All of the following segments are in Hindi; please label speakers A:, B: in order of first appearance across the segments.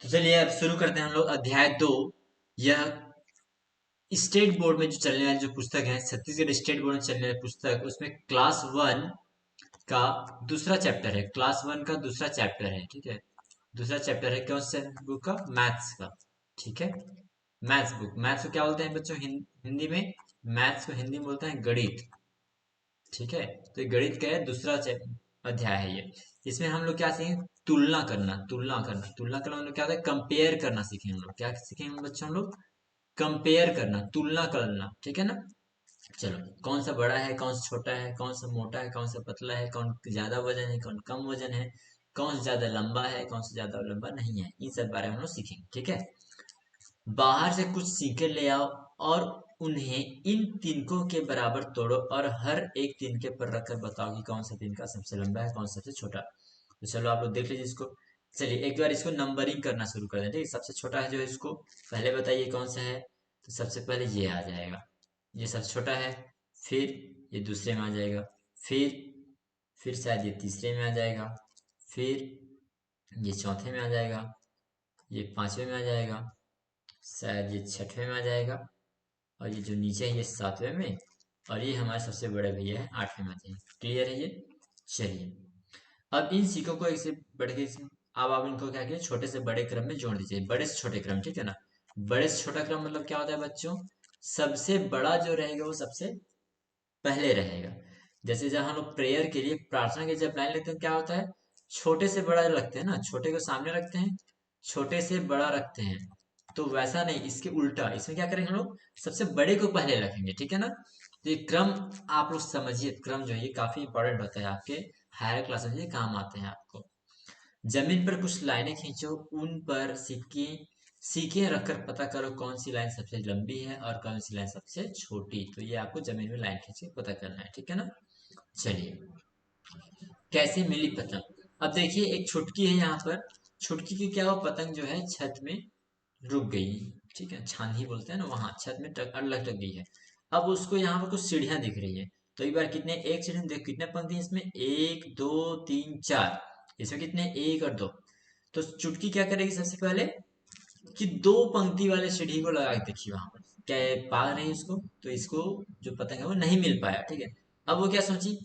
A: तो चलिए अब शुरू करते हैं हम लोग अध्याय 2। यह स्टेट बोर्ड में जो चलने वाली जो पुस्तक है, छत्तीसगढ़ स्टेट बोर्ड में चलने वाली पुस्तक, उसमें क्लास 1 का दूसरा चैप्टर है। क्लास 1 का दूसरा चैप्टर है, ठीक है। दूसरा चैप्टर है कौन से बुक का? मैथ्स का, ठीक है। मैथ्स बुक, मैथ्स को क्या बोलते हैं बच्चों हिंदी में? मैथ्स को हिंदी में बोलते हैं गणित, ठीक है। तो ये गणित का है दूसरा अध्याय है ये। इसमें हम लोग क्या सीखेंगे? तुलना करना, तुलना करना, तुलना करना, हम लोग क्या होता है? कंपेयर करना सीखेंगे हम लोग। क्या सीखेंगे बच्चों? हम लोग कंपेयर करना, तुलना करना, ठीक है ना। चलो, कौन सा बड़ा है, कौन सा छोटा है, कौन सा मोटा है, कौन सा पतला है, कौन ज्यादा वजन है, कौन कम वजन है, कौन सा ज्यादा लंबा है, कौन सा ज्यादा लंबा नहीं है, इन सब बारे में हम लोग सीखेंगे, ठीक है। बाहर से कुछ सीखे ले आओ और उन्हें इन तिनकों के बराबर तोड़ो और हर एक तिनके पर रखकर बताओ कि कौन सा तिनका सबसे लंबा है, कौन सा सबसे छोटा। तो चलो आप लोग देख लीजिए इसको। चलिए एक बार इसको नंबरिंग करना शुरू कर दें, ठीक है। सबसे छोटा है जो है, इसको पहले बताइए कौन सा है। तो सबसे पहले ये आ जाएगा, ये सबसे छोटा है। फिर ये दूसरे में आ जाएगा। फिर शायद ये तीसरे में आ जाएगा। फिर ये चौथे में आ जाएगा। ये पांचवे में आ जाएगा। शायद ये छठवें में आ जाएगा। और ये जो नीचे है ये सातवें में। और ये हमारे सबसे बड़े भैया है आठवें में आ जाएंगे। क्लियर है ये? चलिए, अब इन सिक्कों को एक से बढ़ के अब आप इनको क्या कीजिए, छोटे से बड़े क्रम में जोड़ दीजिए। बड़े से छोटे क्रम, ठीक है ना। बड़े से छोटा क्रम मतलब क्या होता है बच्चों? सबसे बड़ा जो रहेगा वो सबसे पहले रहेगा। जैसे जब हम लोग प्रेयर के लिए, प्रार्थना के जब लाइन लेते हैं, क्या होता है? छोटे से बड़ा रखते हैं ना, छोटे को सामने रखते हैं, छोटे से बड़ा रखते हैं। तो वैसा नहीं, इसके उल्टा, इसमें क्या करेंगे हम लोग? सबसे बड़े को पहले रखेंगे, ठीक है ना। तो ये क्रम आप लोग समझिए, क्रम जो है ये काफी इंपॉर्टेंट होता है आपके हायर क्लास में, ये काम आते हैं आपको। जमीन पर कुछ लाइनें खींचो, उन पर सिक्के सीखे रखकर पता करो कौन सी लाइन सबसे लंबी है और कौन सी लाइन सबसे छोटी। तो ये आपको जमीन में लाइन खींच के पता करना है, ठीक है ना। चलिए, कैसे मिली पतंग? अब देखिए, एक छुटकी है यहाँ पर। छुटकी की क्या हुआ, पतंग जो है छत में रुक गई, ठीक है। छानही बोलते हैं ना, वहां छत में लटक गई है। अब उसको यहाँ पर कुछ सीढ़ियां दिख रही है। तो एक बार कितने, एक सीढ़ी में देख कितने पंक्ति है इसमें? एक दो तीन चार। इसमें कितने? एक और दो। तो चुटकी क्या करेगी सबसे पहले? कि दो पंक्ति वाले सीढ़ी को लगा के देखिए वहां पर। क्या ये पा रहे हैं इसको? तो इसको जो पतंग है वो नहीं मिल पाया, ठीक है। अब वो क्या सोची,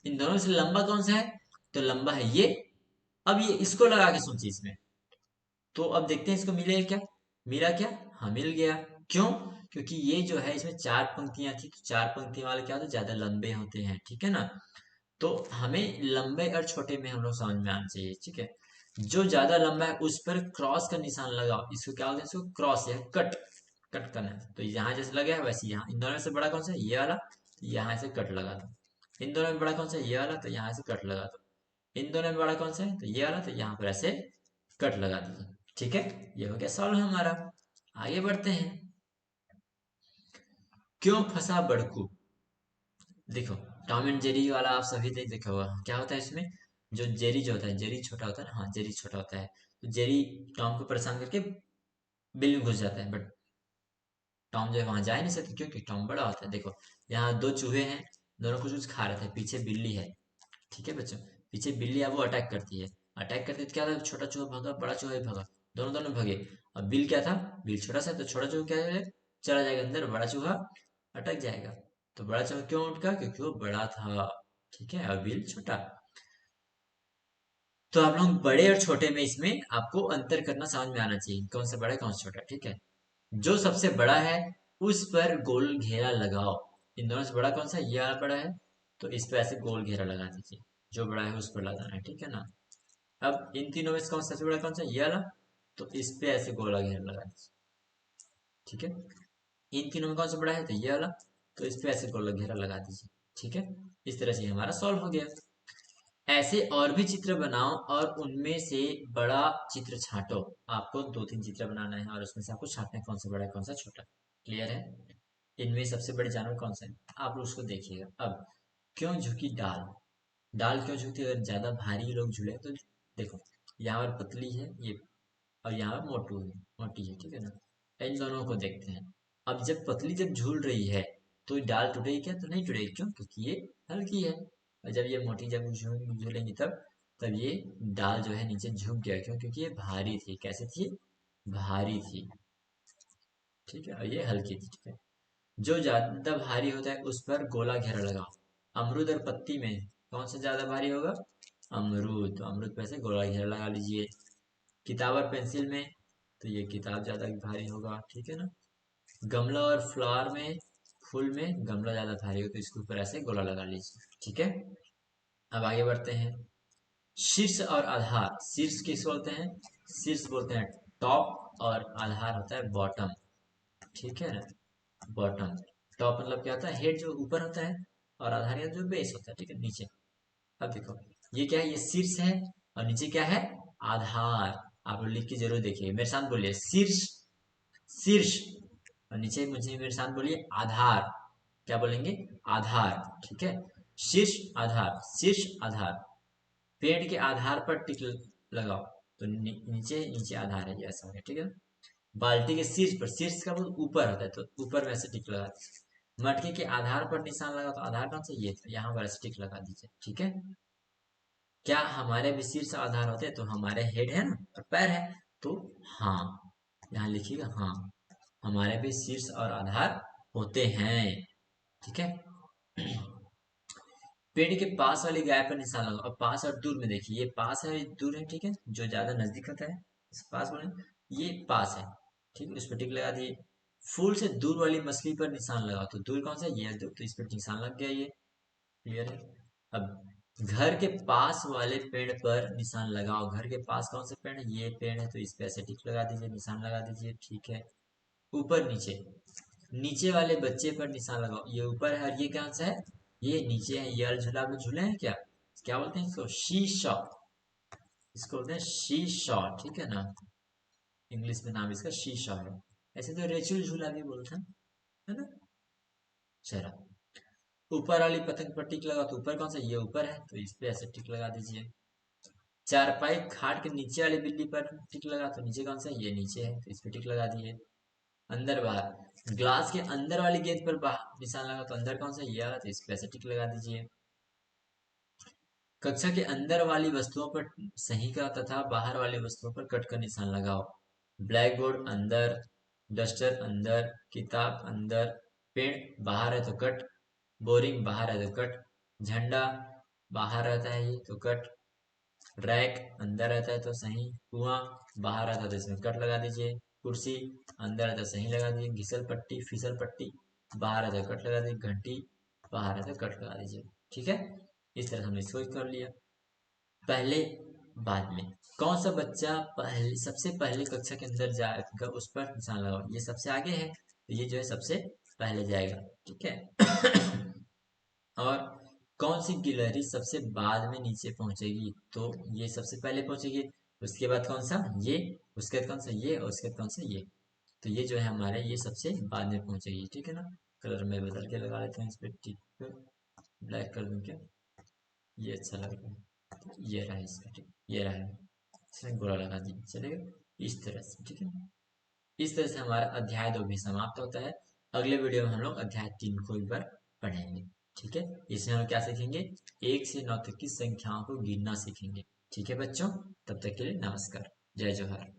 A: इन दोनों में से लंबा कौन सा है? तो लंबा है ये। अब ये इसको लगा के सोची इसमें। तो अब देखते हैं इसको मिलेगा क्या। मिला क्या? हाँ, मिल गया। क्यों? क्योंकि ये जो है इसमें चार पंक्तियां थी, तो चार पंक्ति वाले क्या होते हैं? ज्यादा लंबे होते हैं, ठीक है ना। तो हमें लंबे और छोटे में हम लोग समझ में आना चाहिए, ठीक है। जो ज्यादा लंबा है उस पर क्रॉस का निशान लगाओ। इसको क्या बोलते हैं? इसको क्रॉस या कट, कट करना है। तो यहाँ जैसे लगा है वैसे यहाँ, इन दोनों में से बड़ा कौन सा है? ये वाला। तो यहाँ से कट लगा दो। इन दोनों में बड़ा कौन सा है? ये वाला। तो यहाँ से कट लगा दो। इन दोनों में बड़ा कौन सा है? तो ये वाला। तो यहाँ पर ऐसे कट लगा दीजिए, ठीक है। ये हो गया सॉल्व हमारा। आगे बढ़ते हैं। क्यों फंसा बड़कू? देखो, टॉम एंड जेरी वाला आप सभी देख देखा होगा। क्या होता है इसमें? जो जेरी जो होता है, जेरी छोटा होता है ना, हाँ जेरी छोटा होता है। तो जेरी टॉम को परेशान करके बिल में घुस जाता है, बट टॉम जो है वहां जा ही नहीं सकते, क्योंकि टॉम बड़ा होता है। देखो, यहाँ दो चूहे हैं, दोनों कुछ खा रहे थे, पीछे बिल्ली है, ठीक है बच्चों। पीछे बिल्ली अब वो अटैक करती है। अटैक करती है तो क्या था? छोटा चूहा भागा, बड़ा चूहा भी भागा, दोनों दोनों भागे। अब बिल क्या था? बिल छोटा सा, तो छोटा चूहा क्या है? चला जाएगा अंदर, बड़ा चूहा अटक जाएगा। तो बड़ा चूहा क्यों उठा? क्योंकि वो बड़ा था, ठीक है, और बिल छोटा। तो आप लोग बड़े और छोटे में इसमें आपको अंतर करना समझ में आना चाहिए, कौन सा बड़ा है कौन सा छोटा, ठीक है। जो सबसे बड़ा है उस पर गोल घेरा लगाओ। इन दोनों से बड़ा कौन सा है? ये वाला बड़ा है। तो इस पे ऐसे गोल घेरा लगा दीजिए, जो बड़ा है उस पर लगाना है, ठीक है ना। अब इन तीनों में से कौन सा सबसे बड़ा कौन सा है? ये वाला। तो इस पे ऐसे गोला घेरा लगा दीजिए, ठीक है। इन तीनों में कौन सा बड़ा है? तो ये वाला। तो इस पे ऐसे गोला घेरा लगा दीजिए, ठीक है। इस तरह से हमारा सॉल्व हो गया। ऐसे और भी चित्र बनाओ और उनमें से बड़ा चित्र छांटो। आपको दो तीन चित्र बनाना है और उसमें से आपको छांटना है कौन सा बड़ा है कौन सा छोटा। क्लियर है? इनमें सबसे बड़े जानवर कौन सा है? आप लोग उसको देखिएगा। अब, क्यों झुकी डाल? डाल क्यों झुकती है? अगर ज्यादा भारी लोग झूले तो देखो, यहाँ पर पतली है ये, और यहाँ पर मोटू है, मोटी है, ठीक है ना। इन दोनों को देखते हैं। अब जब पतली जब झूल रही है तो ये डाल टूटेगी क्या? तो नहीं टूटेगी। क्यों? क्योंकि ये हल्की है। और जब ये मोटी जब झूलेंगी तब तब ये दाल जो है नीचे झुक गया, क्यों? क्योंकि ये भारी थी। कैसे थी? भारी थी। ठीक है, और ये हल्की थी। ठीक है, जो ज्यादा भारी होता है उस पर गोला घेरा लगाओ। अमरूद और पत्ती में कौन सा ज्यादा भारी होगा? अमरूद। तो अमरूद पे से गोला घेरा लगा लीजिए। किताब और पेंसिल में, तो ये किताब ज्यादा भारी होगा। ठीक है ना। गमला और फ्लावर में, फूल में गमला ज्यादा भारी हो, तो इसके ऊपर ऐसे गोला लगा लीजिए। ठीक है, अब आगे बढ़ते हैं। शीर्ष और आधार। शीर्ष किस बोलते हैं? शीर्ष बोलते हैं टॉप, और आधार होता है बॉटम। ठीक है ना, बॉटम। टॉप मतलब क्या होता है? हेड जो ऊपर होता है, और आधार या जो बेस होता है। ठीक है, नीचे। अब देखो, ये क्या है? ये शीर्ष है, और नीचे क्या है? आधार। आप लोग लिख के जरूर देखिए, मेरे साथ बोलिए शीर्ष। शीर्ष। और नीचे मुझे मेरे साथ बोलिए आधार। क्या बोलेंगे? आधार। ठीक है, शीर्ष आधार, शीर्ष आधार। पेड़ के आधार पर टिक लगाओ, तो नीचे नीचे आधार है, ये ऐसा है। ठीक है, बाल्टी के शीर्ष पर, शीर्ष का मतलब ऊपर होता है, तो ऊपर में ऐसे टिक लगा। मटके के आधार पर निशान लगा, तो आधार कौन सा? ये, तो यहाँ पर ऐसे टिक लगा दीजिए। ठीक है, क्या हमारे भी शीर्ष आधार होते हैं? तो हमारे हेड है ना, और पैर है, तो हाँ, यहाँ लिखिएगा हाँ, हमारे भी शीर्ष और आधार होते हैं। ठीक है, पेड़ के पास वाली गाय पर निशान लगाओ। और पास और दूर में देखिए, ये पास है, ये दूर है। ठीक है, जो ज्यादा नजदीक होता है इस पास बोले, ये पास है। ठीक है, उस पर टिक लगा दिए। फूल से दूर वाली मछली पर निशान लगाओ, तो दूर कौन सा? ये है दूर, तो इस पर निशान लग गया। ये क्लियर है। अब घर के पास वाले पेड़ पर निशान लगाओ। घर के पास कौन सा पेड़ है? ये पेड़ है, तो इस पे ऐसे टिक लगा दीजिए, निशान लगा दीजिए। ठीक है, ऊपर नीचे, नीचे वाले बच्चे पर निशान लगाओ। ये ऊपर है, और ये कौन सा है? ये नीचे है। ये वाला झूला में झूले हैं क्या? क्या बोलते हैं इसको? शी शॉ। इसको बोलते हैं शी शॉ। ठीक है ना, इंग्लिश में नाम इसका शी शॉ है। ऐसे तो रेचल झूला भी बोलते हैं, है ना। चलो, ऊपर वाली पतंग पर टिक लगा, तो ऊपर कौन सा? ये ऊपर है, तो इस पे ऐसे टिक लगा दीजिए। चारपाई खाट के नीचे वाली बिल्ली पर टिक लगा, तो नीचे कौन सा? ये नीचे है, तो इस पे टिक लगा दिए। अंदर बाहर, ग्लास के अंदर वाली गेंद पर बाहर निशान लगा, तो अंदर कौन सा? ये वाला, तो इस पे ऐसे टिक लगा दीजिए। कक्षा के अंदर वाली वस्तुओं पर सही का तथा बाहर वाली वस्तुओं पर कट का निशान लगाओ। ब्लैक बोर्ड अंदर, डस्टर अंदर, किताब अंदर, पेन बाहर है तो कट, बोरिंग बाहर है तो कट, झंडा बाहर रहता है ये तो कट, रैक अंदर रहता है तो सही, कुआं बाहर रहता है तो इसमें कट लगा दीजिए, कुर्सी अंदर रहता है सही लगा दीजिए, घिसल पट्टी फिसल पट्टी बाहर रहता है कट लगा दीजिए, घंटी बाहर रहता है कट लगा दीजिए। ठीक है, इस तरह हमने इसको कर लिया। पहले बाद में, कौन सा बच्चा पहले सबसे पहले कक्षा के अंदर जाएगा उस पर निशान लगाओ। ये सबसे आगे है, तो ये जो है सबसे पहले जाएगा। ठीक है और कौन सी गिलहरी सबसे बाद में नीचे पहुंचेगी? तो ये सबसे पहले पहुंचेगी। उसके बाद कौन सा? ये। उसके बाद कौन सा? ये। और उसके बाद कौन सा? ये। तो ये जो है हमारे, ये सबसे बाद में पहुंचेगी। ठीक है ना, कलर में बदल के लगा लेते हैं इस पे टिक, ब्लैक कर दूं क्या? ये अच्छा लग रहा है, तो ये रहा इसका। ठीक, ये रहा, इसमें गोला लगा दी, चलेगा इस तरह से। ठीक है, इस तरह से हमारा अध्याय 2 भी समाप्त होता है। अगले वीडियो में हम लोग अध्याय 3 को एक बार पढ़ेंगे। ठीक है, इसमें हम क्या सीखेंगे? 1 से 9 तक की संख्याओं को गिनना सीखेंगे। ठीक है बच्चों, तब तक के लिए नमस्कार, जय जोहार।